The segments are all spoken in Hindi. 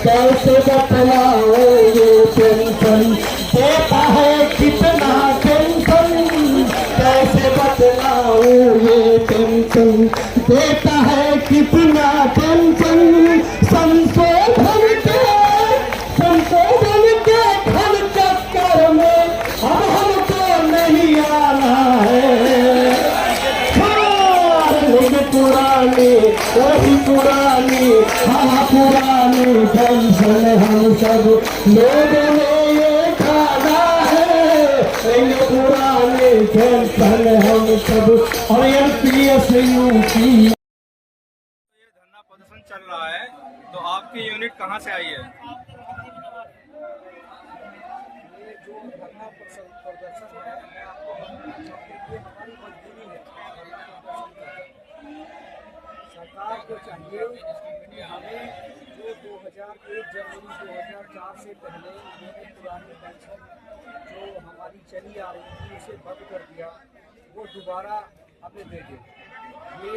कैसे बतलाओ ये टेंशन देता है कितना टेंशन, कैसे बतलाओ ये टेंशन देता है कितना टेंशन। संशोधन के घर चक्कर में अब हमको नहीं आना है। पुरानी वही पुरानी हाँ पुरानी पेंशन हम सब लोगों ने ये खाना है। ये पुरानी पेंशन हम सब और एमपीएस यूपी। ये धरना प्रदर्शन चल रहा है, तो आपकी यूनिट कहाँ से आई है? ये जो धरना प्रदर्शन है, मैं आपको बताना चाहूँगी ये हमारी मजबूरी है। सरकार को चाहिए कि हमें जो 2001 जनवरी 2004 से पहले उन्होंने पुरानी पेंशन जो हमारी चली आ रही थी उसे बंद कर दिया, वो दोबारा हमें दे दे। ये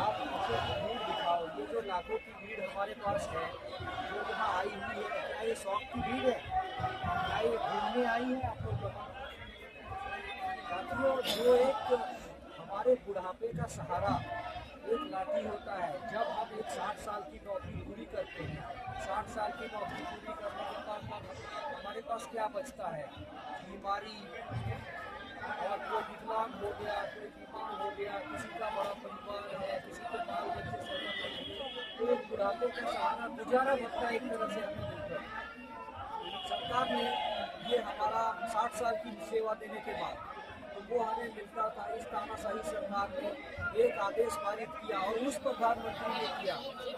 आप मुझे भीड़ दिखाओ, ये जो लाखों की भीड़ हमारे पास है जो यहाँ आई हुई है, क्या ये शौक की भीड़ है? क्या ये घूमने आई है? आप लोग बताओ साथियों। जो एक हमारे बुढ़ापे का सहारा एक लाठी होता है, जब हम एक 60 साल की नौकरी पूरी करते हैं, 60 साल की नौकरी पूरी करने के बाद हमारे पास क्या बचता है? बीमारी, और कोई विकलांग हो गया, कोई बीमार हो गया, किसी का बड़ा परिवार है, किसी के बाल बच्चे सफर करेंगे, तो एक बुढ़ापे का सहारा गुजारा भत्ता एक तरह से हमें मिलता है। सरकार ने ये हमारा 60 साल की सेवा देने के बाद तो वो हमें मिलता था। इस तानाशाही सरकार ने एक आदेश पारित किया और उस प्रधानमंत्री ने किया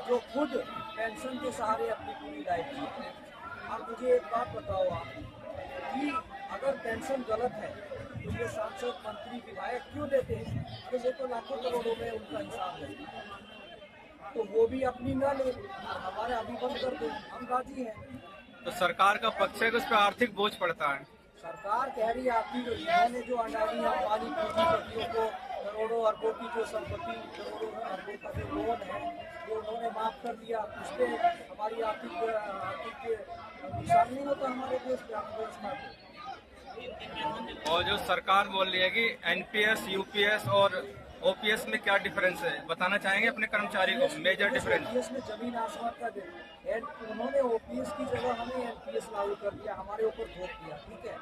जो खुद पेंशन के सहारे अपनी पूरी लाइफ जी। अब मुझे एक बात बताओ आप कि अगर पेंशन गलत है तो ये सांसद मंत्री विधायक क्यों देते हैं? अरे वो तो लाखों करोड़ों में उनका हिसाब है, तो वो भी अपनी न ले, हमारे अभी बंद कर दो, हम राजी हैं। तो सरकार का पक्ष है कि उस पर आर्थिक बोझ पड़ता है। सरकार कह रही है आपकी इन्होंने जो अडानी अंबानी पूंजीपतियों को करोड़ों अरबों की जो संपत्ति, करोड़ों अरबों का जो लोन है वो उन्होंने माफ कर दिया, उस पर हमारी आर्थिक नुकसान नहीं होता हमारे देश की अर्थव्यवस्था को। और जो सरकार बोल रही है कि एनपीएस, यूपीएस और ओपीएस में क्या डिफरेंस है, बताना चाहेंगे अपने कर्मचारी को मेजर डिफरेंस? ओपीएस में जमीन आसमान का उन्होंने ओपीएस की जगह हमें एनपीएस लागू कर दिया, हमारे ऊपर थोप दिया। ठीक है,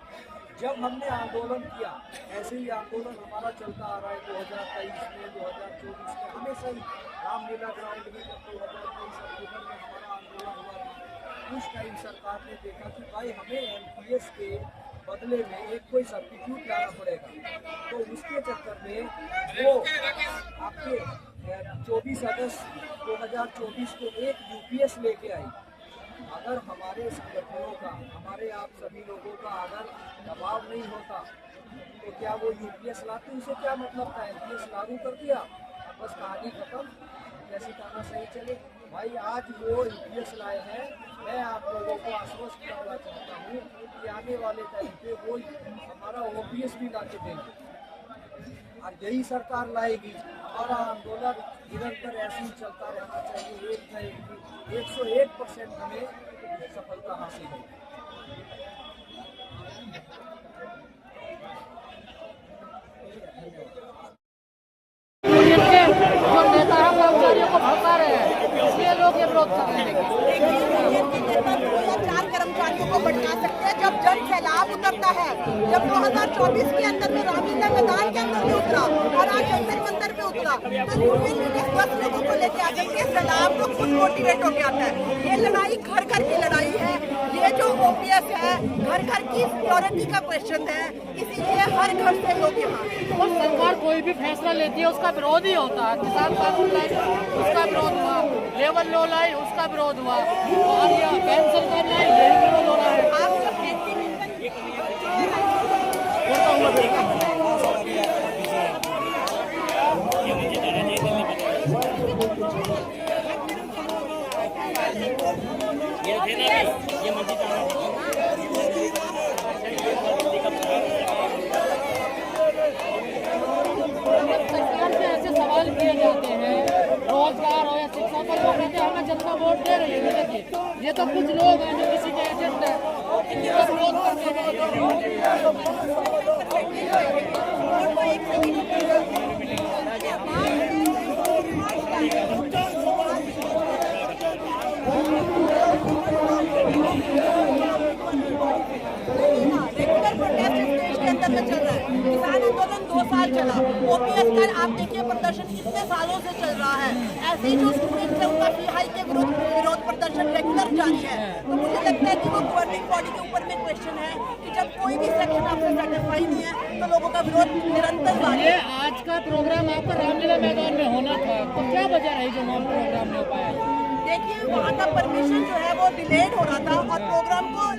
जब हमने आंदोलन किया, ऐसे ही आंदोलन हमारा चलता आ रहा है 2023 में, 2024 में, हमेशा ही रामलीला ग्राउंड में 2023 अक्टूबर में हमारा आंदोलन हुआ था। उस टाइम सरकार ने देखा कि भाई हमें एनपीएस के बदले में एक कोई सब्स्टिट्यूट लाना पड़ेगा, तो उसके चक्कर में वो आपके 24 अगस्त 2024 को एक यूपीएस लेके आई। अगर हमारे संगठनों का, हमारे आप सभी लोगों का अगर दबाव नहीं होता तो क्या वो यूपीएस लाते? उसे क्या मतलब था? एनपीएस लागू कर दिया, बस कहानी खत्म, कैसी ताना सही चले। भाई आज वो यूपीएस लाए हैं, मैं आप लोगों को आश्वस्त करना चाहता हूँ कि आने वाले टाइम पे वो हमारा ओपीएस भी ला के देंगे और यही सरकार लाएगी। हमारा आंदोलन निरंतर ऐसे ही चलता रहना चाहिए, 101% हमें सफलता हासिल है। जो नेता है कर्मचारियों को भड़का रहे हैं, इसलिए लोग ये विरोध कर रहे हैं। चार कर्मचारियों को भड़का सकते हैं जब जन सैलाब उतरता है, जब 2024 के अंदर में रामलीला मैदान के अंदर में उतरा और आज जंतर मंतर में उतरा, तो किस 10 लोगों को लेके आ जाएंगे? सैलाब तो खुद मोटिवेट होके आता है। ये लड़ाई घर घर की लड़ाई है, ये जो ओपीएस है घर घर की सिक्योरिटी का क्वेश्चन है, इसीलिए हर घर से लोग यहाँ। और सरकार कोई भी फैसला लेती है उसका विरोध ही होता है। किसान कानून लाई उसका विरोध हुआ, लेबर लॉ लाई उसका विरोध हुआ, और ये पेंशन का लाई यही विरोध हो रहा है। ऐसे सवाल किए जाते हैं रोजगार हो या शिक्षा पर, वो कहते हैं हमें जनता वोट दे रही है। देखिए ये ये तो कुछ लोग हैं जो किसी के एजेंट हैं, इनका विरोध करते हैं। रेगुलर प्रोटेस्ट देश के अंदर में चल रहा है। किसान आंदोलन 2 साल चला। ओपीएस का आप देखिए प्रदर्शन कितने सालों से चल रहा है। ऐसे ही जो स्टूडेंट्स है उनका फी हाइक के विरोध प्रदर्शन रेगुलर जारी है। तो मुझे लगता है कि वो गवर्निंग बॉडी के ऊपर में क्वेश्चन है कि जब कोई भी सेक्शन आपसे सेटिस्फाई नहीं है तो लोगों का विरोध निरंतर जारी ये है। आज का प्रोग्राम आपका रामलीला मैदान में होना था, तो क्या वजह रही जो वहाँ प्रोग्राम नहीं हो पाया? देखिए वहाँ का परमिशन जो है वो डिलेड हो रहा था और प्रोग्राम को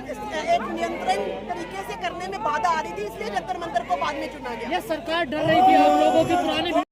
एक नियंत्रण तरीके से करने में बाधा आ रही थी, इसलिए जंतर मंतर को बाद में चुना गया। ये सरकार डर रही थी आप लोगों की पुरानी